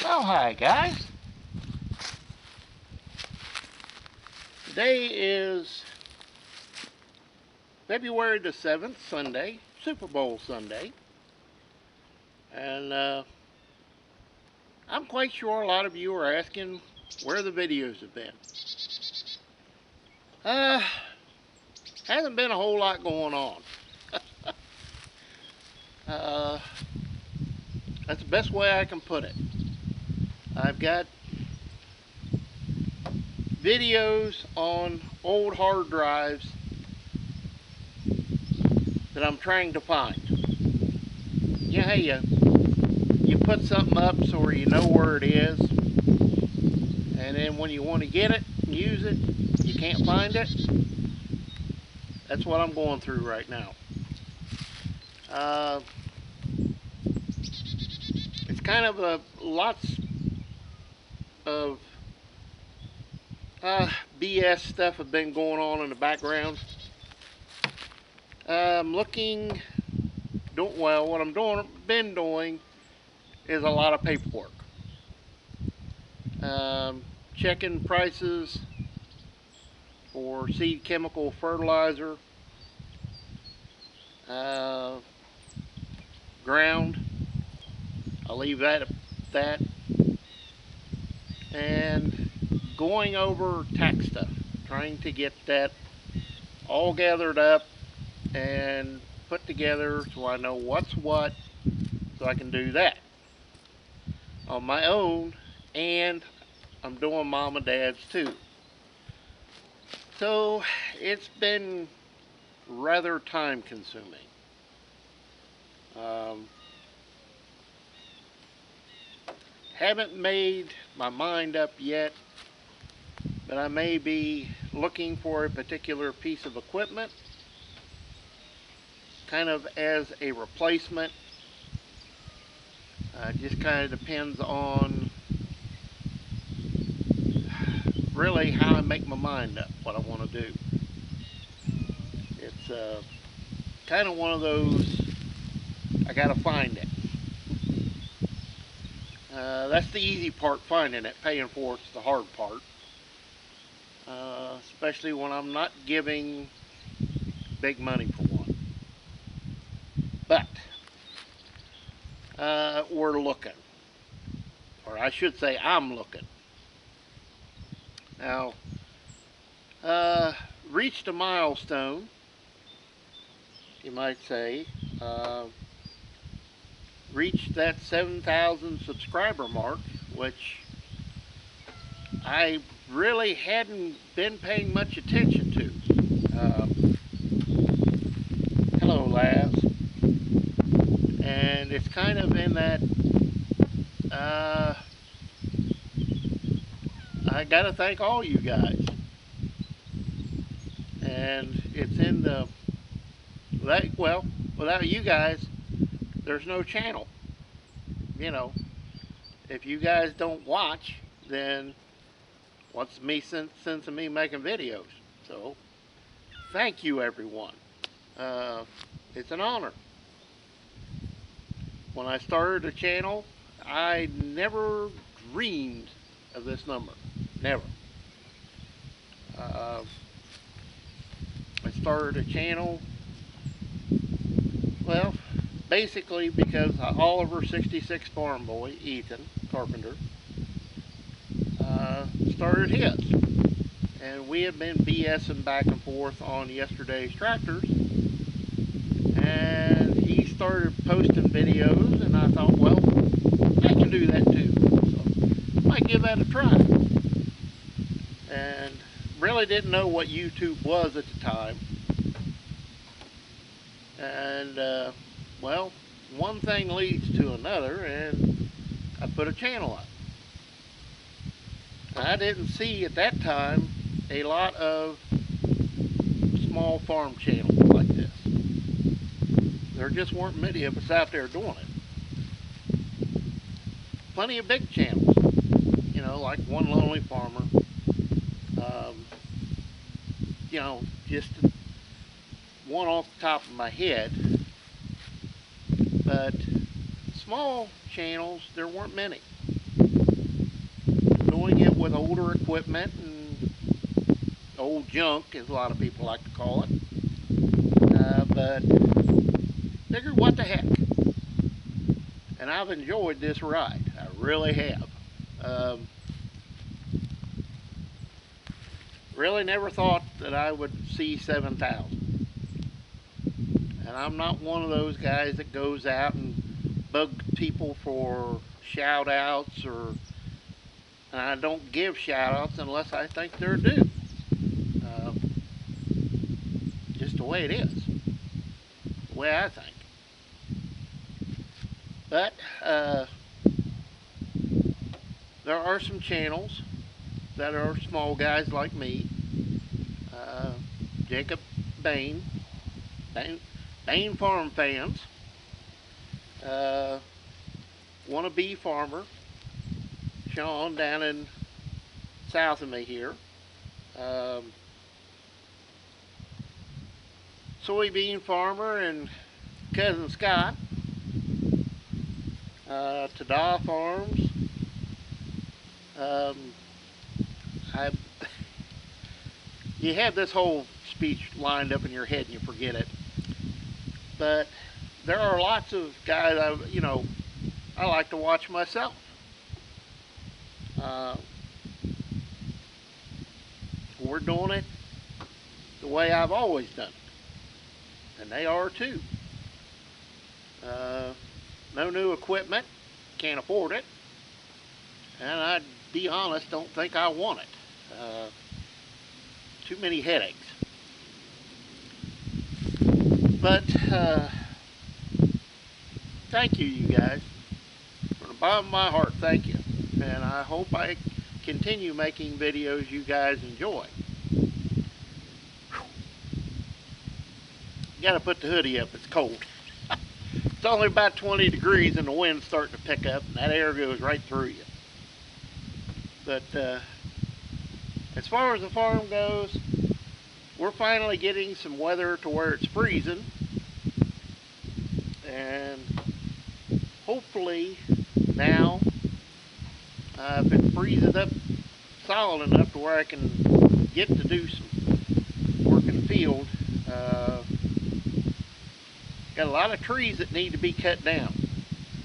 Oh, hi guys. Today is February the 7th, Sunday, Super Bowl Sunday. And I'm quite sure a lot of you are asking where the videos have been. Uh, hasn't been a whole lot going on. uh, that's the best way I can put it. I've got videos on old hard drives that I'm trying to find. Yeah, hey, you put something up so you know where it is, and then when you want to get it, use it, you can't find it. That's what I'm going through right now. It's kind of lots of BS stuff have been going on in the background. I'm looking, what I'm been doing is a lot of paperwork. Checking prices for seed chemical fertilizer, ground. I'll leave that at that. And going over tax stuff, trying to get that all gathered up and put together so I know what's what, so I can do that on my own, and I'm doing mom and dad's too. So it's been rather time consuming. Haven't made my mind up yet, but I may be looking for a particular piece of equipment kind of as a replacement. Just kind of depends on really how I make my mind up what I want to do. It's kind of one of those, I gotta find it. That's the easy part, finding it. Paying for it's the hard part. Especially when I'm not giving big money for one. But we're looking, or I should say I'm looking. Now, reached a milestone, you might say. Reached that 7,000 subscriber mark, which I really hadn't been paying much attention to. Hello, Labs. And it's kind of in that, I gotta thank all you guys. And it's in the, without you guys, there's no channel. You know, if you guys don't watch, then what's me sense of me making videos? So, thank you, everyone. It's an honor. When I started the channel, I never dreamed of this number. Never. I started a channel, well, basically because Oliver 66 Farm Boy, Ethan Carpenter, started his. And we have been BSing back and forth on yesterday's tractors. And he started posting videos, and I thought, well, I can do that too. So I might give that a try. And really didn't know what YouTube was at the time. And, well, one thing leads to another, and I put a channel up. I didn't see at that time a lot of small farm channels like this. There just weren't many of us out there doing it. Plenty of big channels, you know, like One Lonely Farmer. You know, just one off the top of my head. But small channels, there weren't many. with older equipment and old junk, as a lot of people like to call it. But figured, what the heck? And I've enjoyed this ride. I really have. Really never thought that I would see 7,000. And I'm not one of those guys that goes out and bugs people for shout outs, and I don't give shout outs unless I think they're due. Just the way it is. The way I think. But there are some channels that are small guys like me. Jacob Bain Farm Fans, Wannabe Farmer, Sean down in south of me here, Soybean Farmer and Cousin Scott, Tada Farms. You have this whole speech lined up in your head and you forget it. But there are lots of guys I like to watch myself. We're doing it the way I've always done it. And they are too. No new equipment, can't afford it. And I'd be honest, don't think I want it. Too many headaches. But thank you guys. From the bottom of my heart, thank you. And I hope I continue making videos you guys enjoy. Gotta put the hoodie up, it's cold. It's only about 20 degrees and the wind's starting to pick up and that air goes right through you. But as far as the farm goes, we're finally getting some weather to where it's freezing, and hopefully now if it freezes up solid enough to where I can get to do some work in the field. Got a lot of trees that need to be cut down.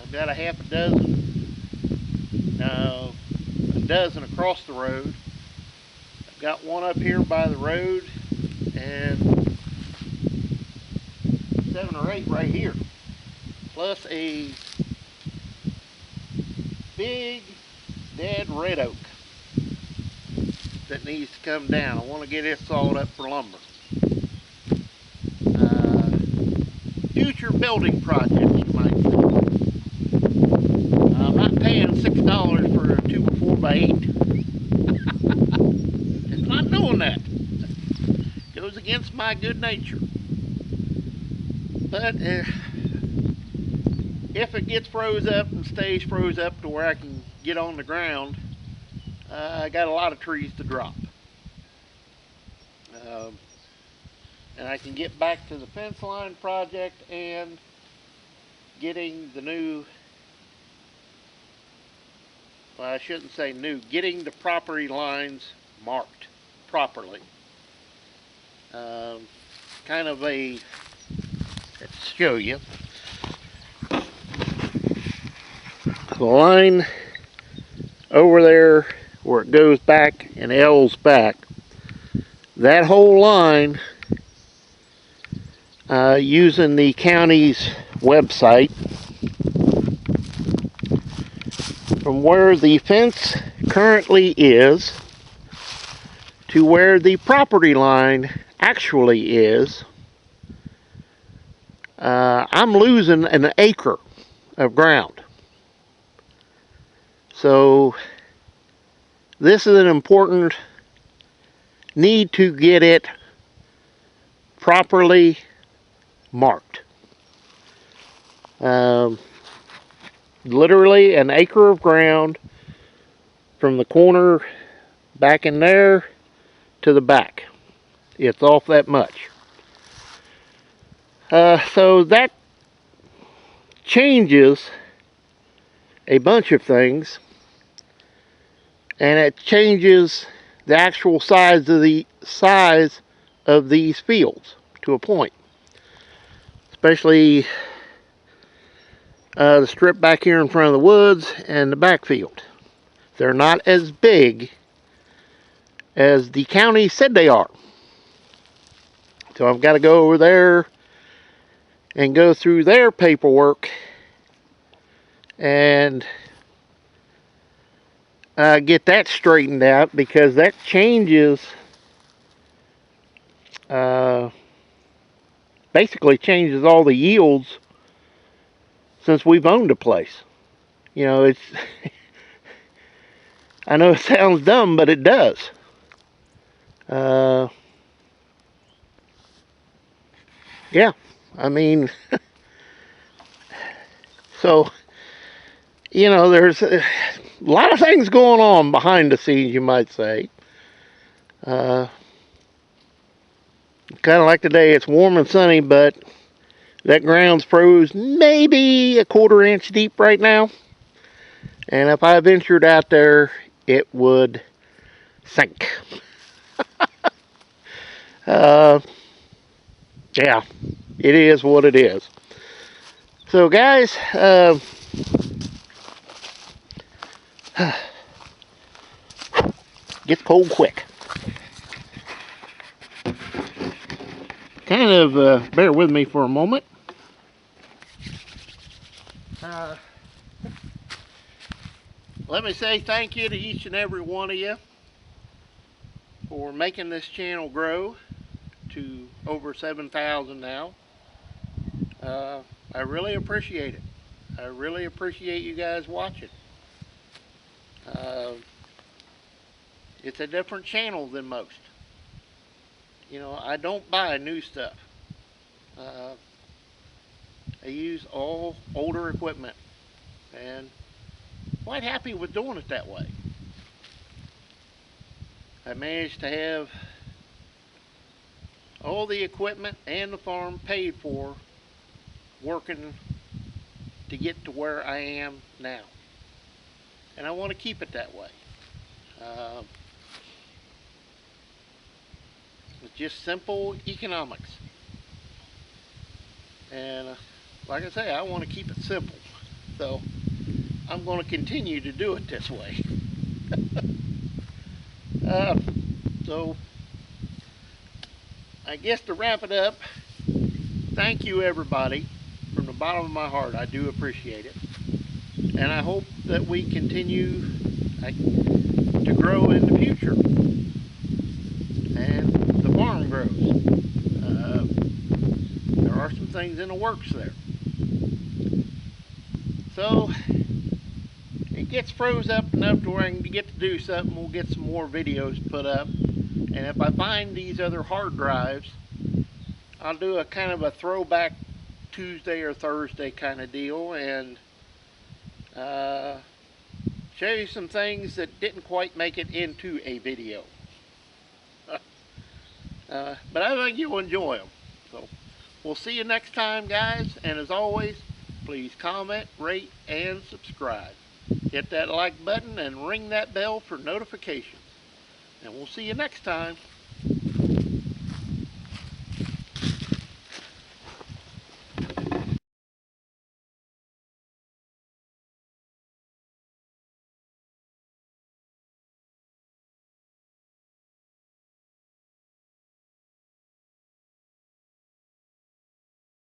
I've got a half a dozen across the road. I've got one up here by the road and 7 or 8 right here, plus a big dead red oak that needs to come down. I want to get it sawed up for lumber. Future building project, you might say. I'm not paying $6 for a 2x4x8. It's not doing that. Goes against my good nature. But if it gets froze up and stays froze up to where I can get on the ground, I got a lot of trees to drop. And I can get back to the fence line project and getting the new, well, I shouldn't say new, getting the property lines marked properly. Kind of a, let's show you. The line over there where it goes back and L's back, that whole line, using the county's website, from where the fence currently is to where the property line actually is, I'm losing an acre of ground. So this is an important need to get it properly marked. Literally an acre of ground from the corner back in there to the back. It's off that much. So that changes a bunch of things. and it changes the actual size of these fields to a point. Especially the strip back here in front of the woods and the backfield. They're not as big as the county said they are. So I've got to go over there and go through their paperwork and get that straightened out, because that changes, basically changes all the yields since we've owned the place. You know, it's I know it sounds dumb, but it does. Yeah, I mean, so, you know, there's a lot of things going on behind the scenes, you might say. Kind of like today, it's warm and sunny, but that ground's froze maybe a 1/4 inch deep right now. And if I ventured out there, it would sink. Yeah, it is what it is. So guys, gets cold quick. Kind of bear with me for a moment. Let me say thank you to each and every one of you for making this channel grow to over 7,000 now. I really appreciate it. I really appreciate you guys watching. It's a different channel than most. You know, I don't buy new stuff. I use all older equipment, and quite happy with doing it that way. I managed to have all the equipment and the farm paid for, working to get to where I am now, and I want to keep it that way. It's just simple economics, and like I say, I want to keep it simple, so I'm going to continue to do it this way. So I guess to wrap it up, thank you everybody from the bottom of my heart. I do appreciate it, and I hope that we continue to grow in the future, and the farm grows. There are some things in the works there. So it gets froze up enough to where I can get to do something. We'll get some more videos put up, and if I find these other hard drives, I'll do a kind of a throwback Tuesday or Thursday kind of deal, and show you some things that didn't quite make it into a video. But I think you'll enjoy them. So we'll see you next time, guys, and as always, please comment, rate, and subscribe. Hit that like button and ring that bell for notifications. And we'll see you next time.